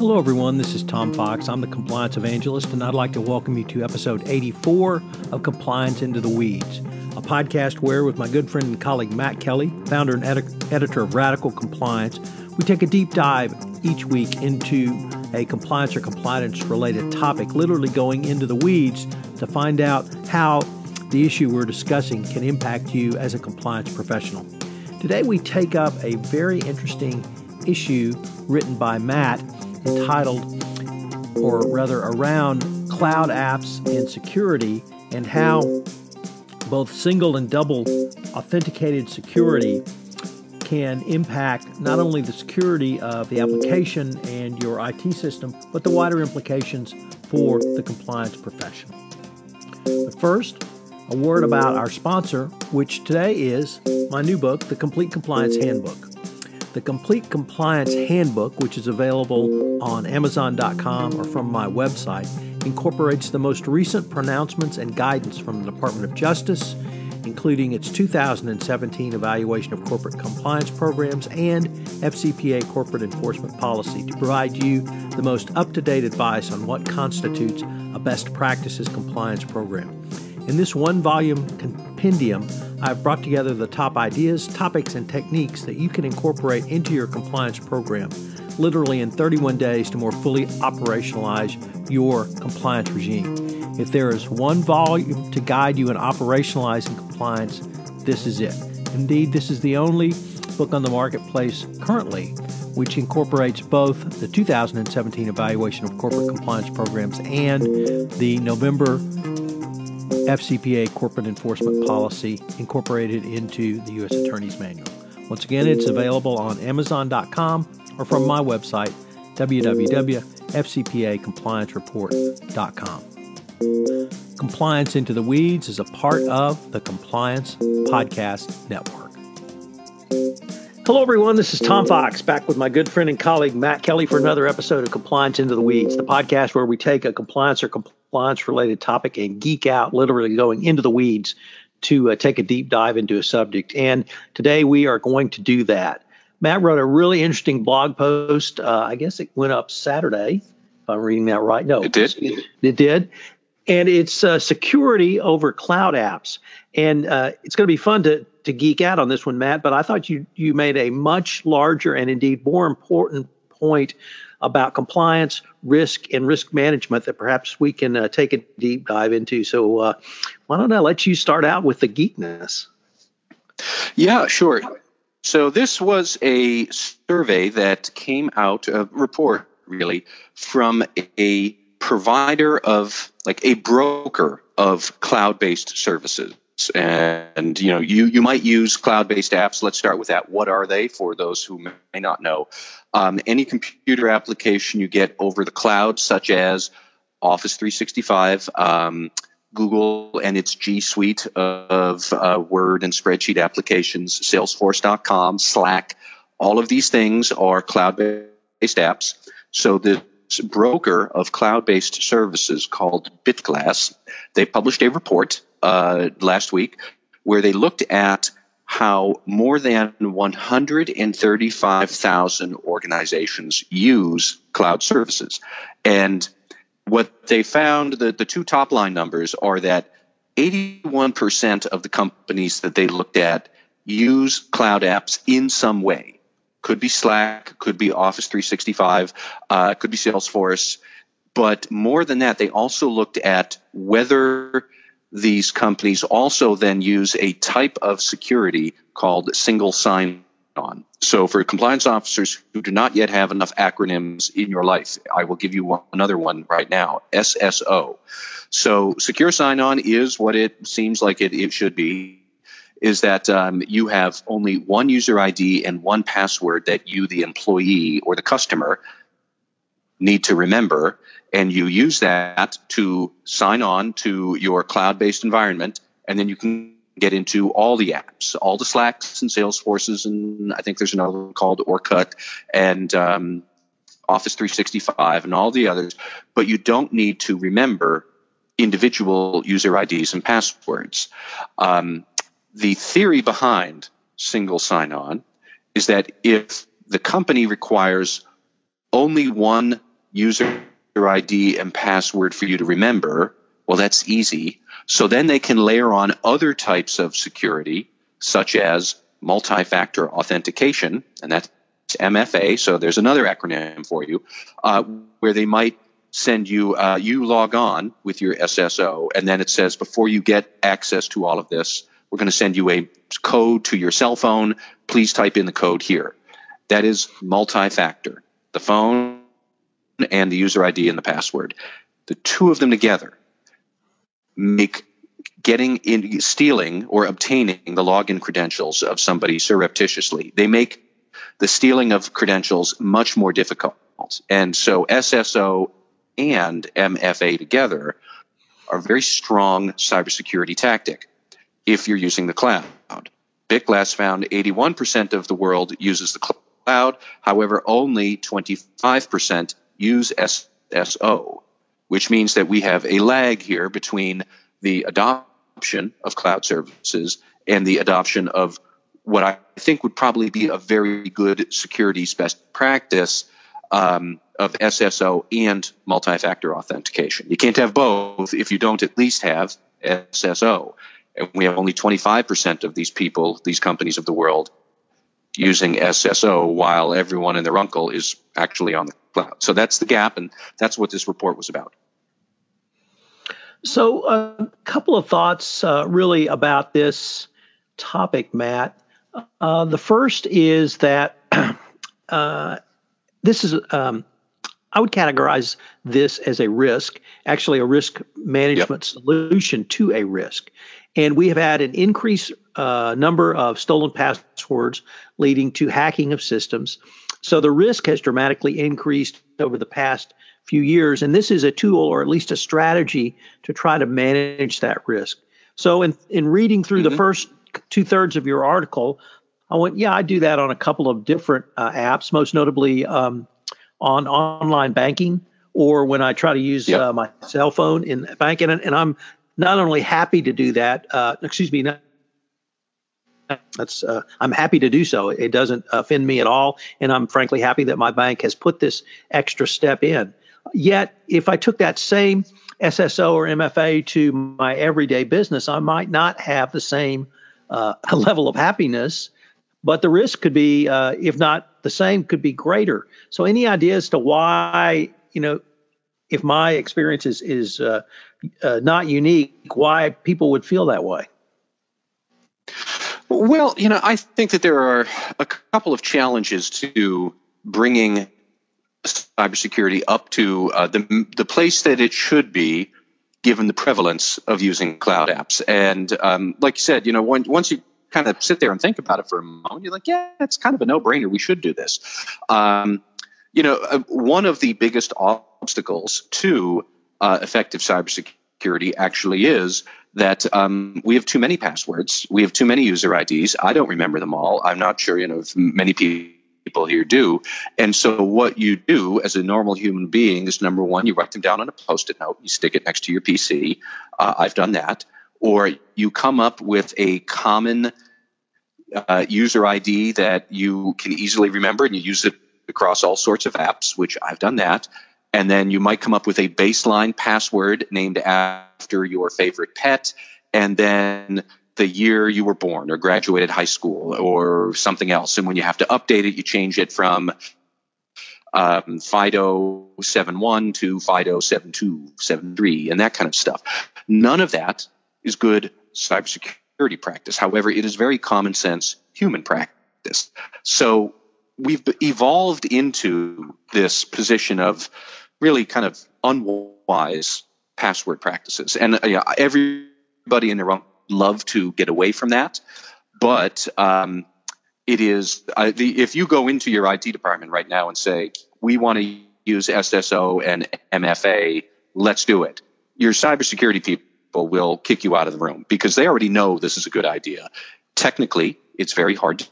Hello, everyone. This is Tom Fox. I'm the Compliance Evangelist, and I'd like to welcome you to episode 84 of Compliance Into the Weeds, a podcast where, with my good friend and colleague Matt Kelly, founder and editor of Radical Compliance, we take a deep dive each week into a compliance or compliance-related topic, literally going into the weeds to find out how the issue we're discussing can impact you as a compliance professional. Today, we take up a very interesting issue written by Matt entitled, or rather around cloud apps and security, and how both single and double authenticated security can impact not only the security of the application and your IT system, but the wider implications for the compliance professional. But first, a word about our sponsor, which today is my new book, The Complete Compliance Handbook. The Complete Compliance Handbook, which is available on Amazon.com or from my website, incorporates the most recent pronouncements and guidance from the Department of Justice, including its 2017 evaluation of corporate compliance programs and FCPA corporate enforcement policy to provide you the most up-to-date advice on what constitutes a best practices compliance program. In this one-volume compendium, I've brought together the top ideas, topics, and techniques that you can incorporate into your compliance program, literally in 31 days to more fully operationalize your compliance regime. If there is one volume to guide you in operationalizing compliance, this is it. Indeed, this is the only book on the marketplace currently which incorporates both the 2017 evaluation of corporate compliance programs and the November FCPA corporate enforcement policy incorporated into the U.S. Attorney's Manual. Once again, it's available on Amazon.com or from my website, www.fcpacompliancereport.com. Compliance Into the Weeds is a part of the Compliance Podcast Network. Hello, everyone. This is Tom Fox, back with my good friend and colleague Matt Kelly for another episode of Compliance Into the Weeds, the podcast where we take a compliance or compliance-related topic and geek out, literally going into the weeds to take a deep dive into a subject. And today we are going to do that. Matt wrote a really interesting blog post. I guess it went up Saturday, if I'm reading that right. No, it did. It did. And it's security over cloud apps. And it's going to be fun to geek out on this one, Matt, but I thought you made a much larger and indeed more important point about compliance, risk, and risk management that perhaps we can take a deep dive into. So why don't I let you start out with the geekness? Yeah, sure. So this was a survey that came out, a report really, from a provider of, like a broker of cloud-based services. And, you might use cloud-based apps. Let's start with that. What are they for those who may not know? Any computer application you get over the cloud, such as Office 365, Google and its G Suite of Word and spreadsheet applications, Salesforce.com, Slack, all of these things are cloud-based apps. So this broker of cloud-based services called BitGlass, they published a report last week where they looked at how more than 135,000 organizations use cloud services. And what they found, the two top line numbers are that 81% of the companies that they looked at use cloud apps in some way. Could be Slack, could be Office 365, could be Salesforce. But more than that, they also looked at whether these companies also then use a type of security called single sign-on. So for compliance officers who do not yet have enough acronyms in your life, I will give you another one right now, SSO. So secure sign-on is what it seems like it should be, is that you have only one user ID and one password that you, the employee or the customer, need to remember, and you use that to sign on to your cloud-based environment, and then you can get into all the apps, all the Slacks and Salesforces, and I think there's another one called Orkut, and Office 365, and all the others, but you don't need to remember individual user IDs and passwords. The theory behind single sign-on is that if the company requires only one user ID and password for you to remember, well, that's easy. So then they can layer on other types of security, such as multi-factor authentication, and that's MFA. So there's another acronym for you, where they might send you, you log on with your SSO, and then it says, before you get access to all of this, we're going to send you a code to your cell phone. Please type in the code here. That is multi-factor, the phone and the user ID and the password. The two of them together make stealing or obtaining the login credentials of somebody surreptitiously. They make the stealing of credentials much more difficult. And so SSO and MFA together are a very strong cybersecurity tactic if you're using the cloud. BitGlass found 81% of the world uses the cloud. However, only 25% use SSO, which means that we have a lag here between the adoption of cloud services and the adoption of what I think would probably be a very good security best practice of SSO and multi-factor authentication. You can't have both if you don't at least have SSO. And we have only 25% of these people, these companies of the world, using SSO, while everyone and their uncle is actually on the cloud. So that's the gap, and that's what this report was about. So a couple of thoughts really about this topic, Matt. The first is that this is, I would categorize this as a risk, actually a risk management solution to a risk. And we have had an increased number of stolen passwords leading to hacking of systems. So the risk has dramatically increased over the past few years. And this is a tool, or at least a strategy, to try to manage that risk. So in reading through the first 2/3 of your article, I went, yeah, I do that on a couple of different apps, most notably on online banking, or when I try to use my cell phone in banking. And I'm not only happy to do that, I'm happy to do so. It doesn't offend me at all. And I'm frankly happy that my bank has put this extra step in. Yet, if I took that same SSO or MFA to my everyday business, I might not have the same level of happiness, but the risk could be, if not the same, could be greater. So any idea as to why, if my experience is not unique, why people would feel that way? Well, I think that there are a couple of challenges to bringing cybersecurity up to the place that it should be, given the prevalence of using cloud apps. And like you said, once you kind of sit there and think about it for a moment, you're like, yeah, it's kind of a no-brainer. We should do this. One of the biggest obstacles to effective cybersecurity actually is that we have too many passwords. We have too many user IDs. I don't remember them all. I'm not sure, if many people here do. And so what you do as a normal human being is, number one, you write them down on a Post-it note. You stick it next to your PC. I've done that. Or you come up with a common user ID that you can easily remember, and you use it across all sorts of apps, which I've done that. And then you might come up with a baseline password named after your favorite pet, and then the year you were born or graduated high school or something else. And when you have to update it, you change it from FIDO71 to FIDO7273 and that kind of stuff. None of that is good cybersecurity practice. However, it is very common sense human practice. So we've evolved into this position of really kind of unwise password practices. And everybody in their own love to get away from that. But it is, if you go into your IT department right now and say, we want to use SSO and MFA, let's do it, your cybersecurity people will kick you out of the room because they already know this is a good idea. Technically, it's very hard to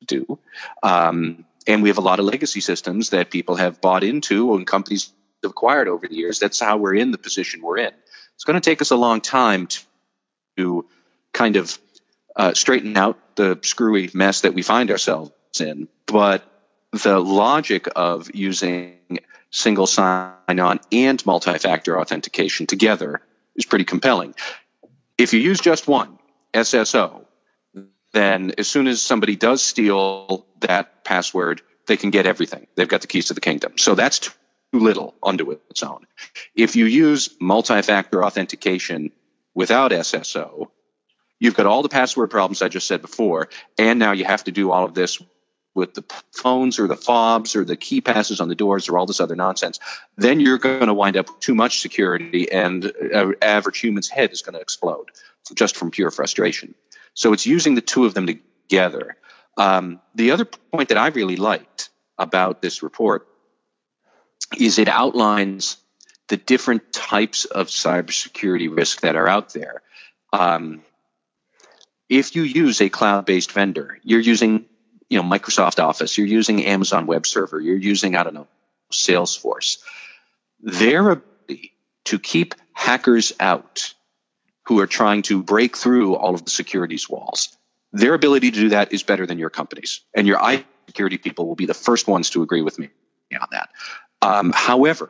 do. And we have a lot of legacy systems that people have bought into and companies have acquired over the years. That's how we're in the position we're in. It's going to take us a long time to kind of straighten out the screwy mess that we find ourselves in. But the logic of using single sign-on and multi-factor authentication together is pretty compelling. If you use just one, SSO, then as soon as somebody does steal that password, they can get everything. They've got the keys to the kingdom. So that's too little unto its own. If you use multi-factor authentication without SSO, you've got all the password problems I just said before, and now you have to do all of this with the phones or the fobs or the key passes on the doors or all this other nonsense. Then you're going to wind up with too much security, and an average human's head is going to explode just from pure frustration. So it's using the two of them together. The other point that I really liked about this report is it outlines the different types of cybersecurity risk that are out there. If you use a cloud-based vendor, you're using Microsoft Office, you're using Amazon Web Server, you're using, Salesforce. Their ability to keep hackers out who are trying to break through all of the securities walls, their ability to do that is better than your company's. And your IT security people will be the first ones to agree with me on that. However,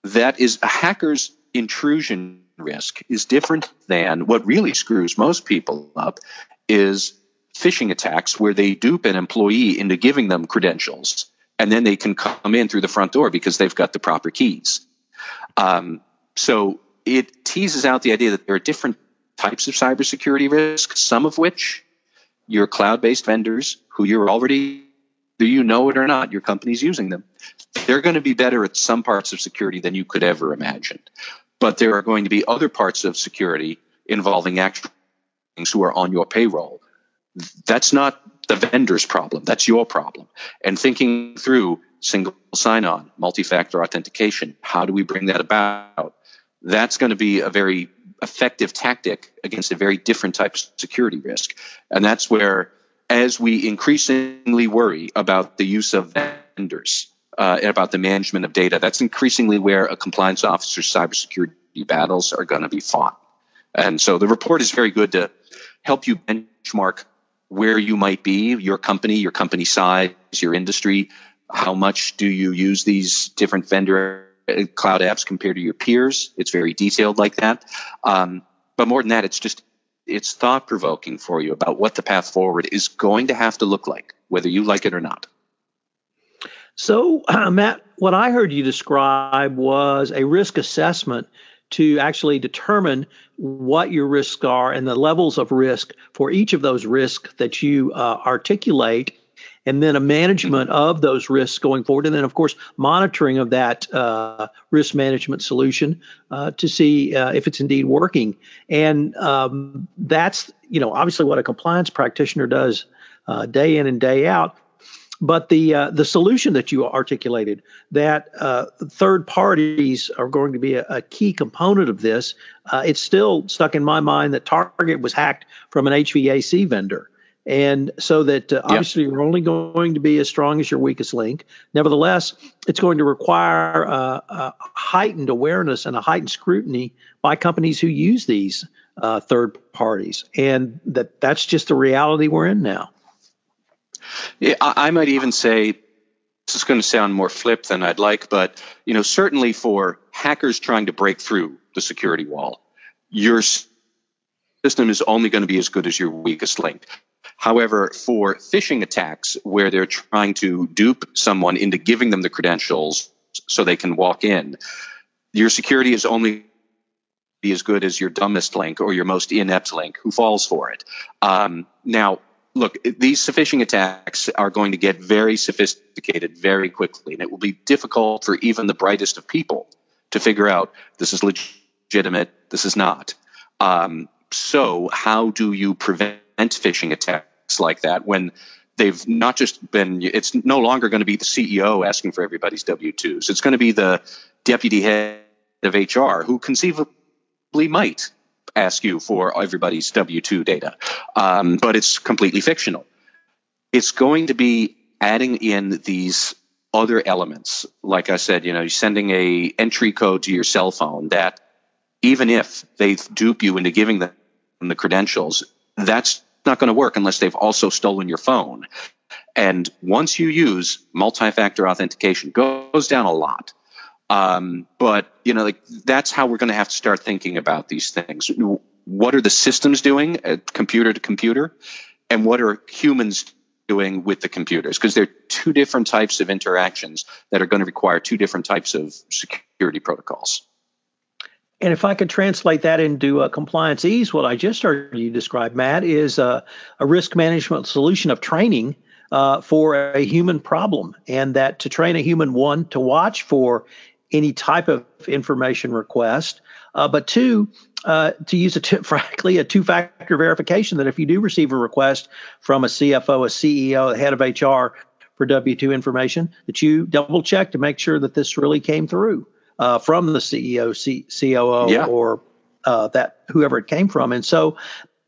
that is a hacker's intrusion risk is different than what really screws most people up is phishing attacks where they dupe an employee into giving them credentials, and then they can come in through the front door because they've got the proper keys. So it teases out the idea that there are different types of cybersecurity risks, some of which your cloud-based vendors who you're already, do you know it or not, your company's using them, they're going to be better at some parts of security than you could ever imagine. But there are going to be other parts of security involving actual things who are on your payroll. That's not the vendor's problem. That's your problem. And thinking through single sign-on, multi-factor authentication, how do we bring that about? That's going to be a very effective tactic against a very different type of security risk. And that's where, as we increasingly worry about the use of vendors and about the management of data, that's increasingly where a compliance officer's cybersecurity battles are going to be fought. And so the report is very good to help you benchmark where you might be, your company size, your industry, how much do you use these different vendor cloud apps compared to your peers. It's very detailed like that. But more than that, it's thought-provoking for you about what the path forward is going to have to look like, whether you like it or not. So, Matt, what I heard you describe was a risk assessment to actually determine what your risks are and the levels of risk for each of those risks that you articulate, and then a management of those risks going forward, and then, of course, monitoring of that risk management solution to see if it's indeed working. And that's, obviously what a compliance practitioner does day in and day out. But the solution that you articulated, that third parties are going to be a key component of this, it's still stuck in my mind that Target was hacked from an HVAC vendor. And so that obviously you're only going to be as strong as your weakest link. Nevertheless, it's going to require a heightened awareness and a heightened scrutiny by companies who use these third parties. And that's just the reality we're in now. Yeah, I might even say, this is going to sound more flip than I'd like, but certainly for hackers trying to break through the security wall, your system is only going to be as good as your weakest link. However, for phishing attacks where they're trying to dupe someone into giving them the credentials so they can walk in, your security is only be as good as your dumbest link or your most inept link who falls for it. Now, look, these phishing attacks are going to get very sophisticated very quickly, and it will be difficult for even the brightest of people to figure out this is legitimate, this is not. So how do you prevent phishing attacks like that when they've not just been, it's no longer going to be the CEO asking for everybody's W-2s. It's going to be the deputy head of HR who conceivably might ask you for everybody's W-2 data, but it's completely fictional. It's going to be adding in these other elements. Like I said, you're sending a entry code to your cell phone that even if they dupe you into giving them the credentials, that's not going to work unless they've also stolen your phone. And once you use multi-factor authentication, goes down a lot. But that's how we're going to have to start thinking about these things. What are the systems doing, computer to computer, and what are humans doing with the computers? Because they're two different types of interactions that are going to require two different types of security protocols. And if I could translate that into compliance ease, what I just heard you describe, Matt, is a risk management solution of training for a human problem, and that to train a human, one, to watch for any type of information request, but two, to use frankly a two-factor verification, that if you do receive a request from a CFO, a CEO, a head of HR for W-2 information, that you double check to make sure that this really came through from the CEO, COO, Yeah. or that whoever it came from. And so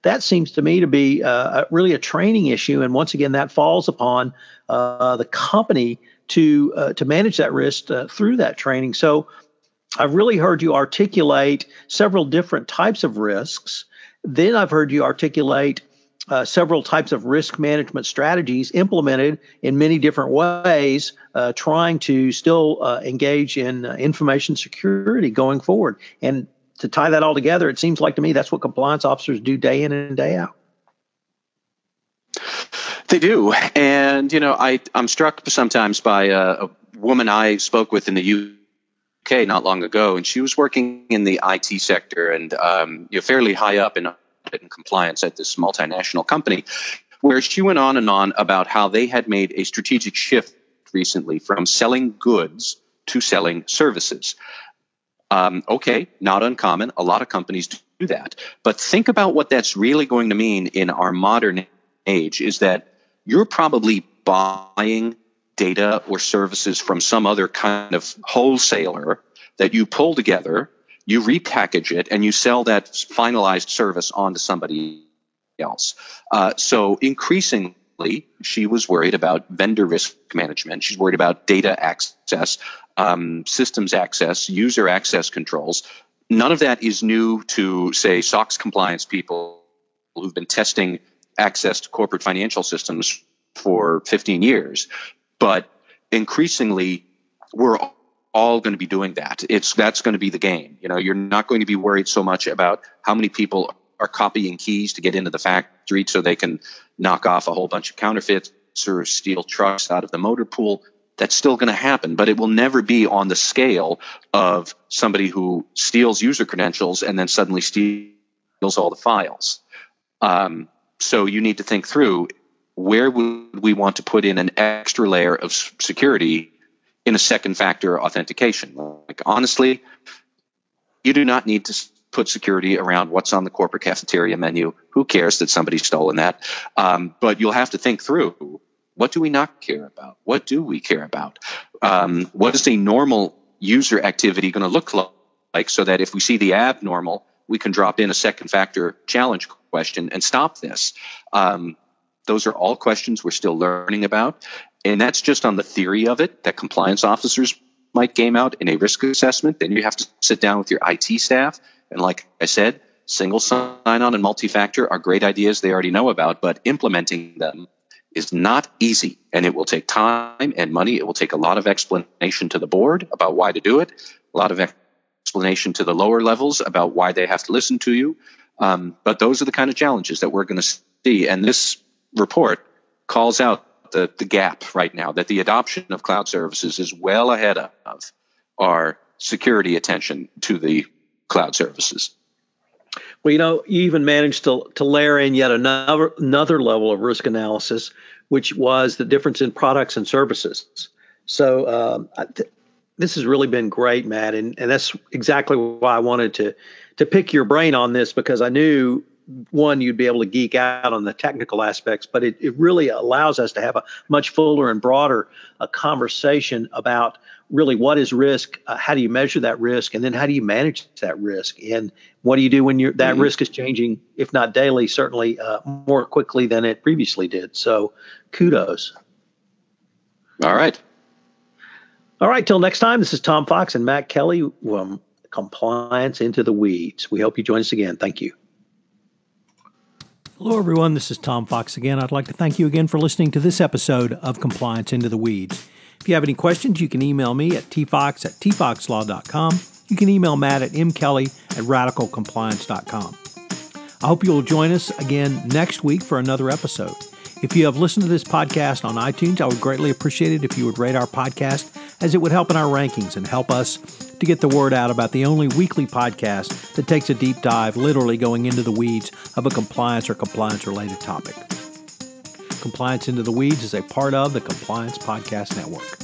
that seems to me to be really a training issue. And once again, that falls upon the company to manage that risk through that training. So I've really heard you articulate several different types of risks. Then I've heard you articulate several types of risk management strategies implemented in many different ways, trying to still engage in information security going forward. And to tie that all together, it seems like to me that's what compliance officers do day in and day out. They do. And, I'm struck sometimes by a woman I spoke with in the UK not long ago, and she was working in the IT sector and fairly high up in compliance at this multinational company, where she went on and on about how they had made a strategic shift recently from selling goods to selling services. Okay, not uncommon. A lot of companies do that. But think about what that's really going to mean in our modern age, is that you're probably buying data or services from some other kind of wholesaler that you pull together, you repackage it, and you sell that finalized service on to somebody else. So increasingly, she was worried about vendor risk management. She's worried about data access, systems access, user access controls. None of that is new to, say, SOX compliance people who've been testing access to corporate financial systems for 15 years. But increasingly, we're all going to be doing that. That's going to be the game. You're not going to be worried so much about how many people are copying keys to get into the factory so they can knock off a whole bunch of counterfeits or steal trucks out of the motor pool. That's still going to happen, but it will never be on the scale of somebody who steals user credentials and then suddenly steals all the files. So you need to think through, where would we want to put in an extra layer of security in a second factor authentication? Like, honestly, you do not need to put security around what's on the corporate cafeteria menu. Who cares that somebody's stolen that? But you'll have to think through, what do we not care about? What do we care about? What is a normal user activity going to look like, so that if we see the abnormal, we can drop in a second factor challenge question and stop this? Those are all questions we're still learning about. And that's just on the theory of it, that compliance officers might game out in a risk assessment. Then you have to sit down with your IT staff. And like I said, single sign-on and multi-factor are great ideas they already know about, but implementing them is not easy. And it will take time and money. It will take a lot of explanation to the board about why to do it, a lot of explanation to the lower levels about why they have to listen to you. But those are the kind of challenges that we're going to see. And this report calls out the gap right now, that the adoption of cloud services is well ahead of our security attention to the cloud services. Well, you even managed to layer in yet another level of risk analysis, which was the difference in products and services. So this has really been great, Matt, and that's exactly why I wanted to pick your brain on this, because I knew, one, you'd be able to geek out on the technical aspects, but it really allows us to have a much fuller and broader conversation about really what is risk, how do you measure that risk, and then how do you manage that risk, and what do you do when that risk is changing, if not daily, certainly more quickly than it previously did. So kudos. All right. All right, till next time, this is Tom Fox and Matt Kelly from Compliance Into the Weeds. We hope you join us again. Thank you. Hello, everyone. This is Tom Fox again. I'd like to thank you again for listening to this episode of Compliance Into the Weeds. If you have any questions, you can email me at tfox@tfoxlaw.com. You can email Matt at mkelly@radicalcompliance.com. I hope you will join us again next week for another episode. If you have listened to this podcast on iTunes, I would greatly appreciate it if you would rate our podcast, as it would help in our rankings and help us to get the word out about the only weekly podcast that takes a deep dive, literally going into the weeds of a compliance or compliance-related topic. Compliance Into the Weeds is a part of the Compliance Podcast Network.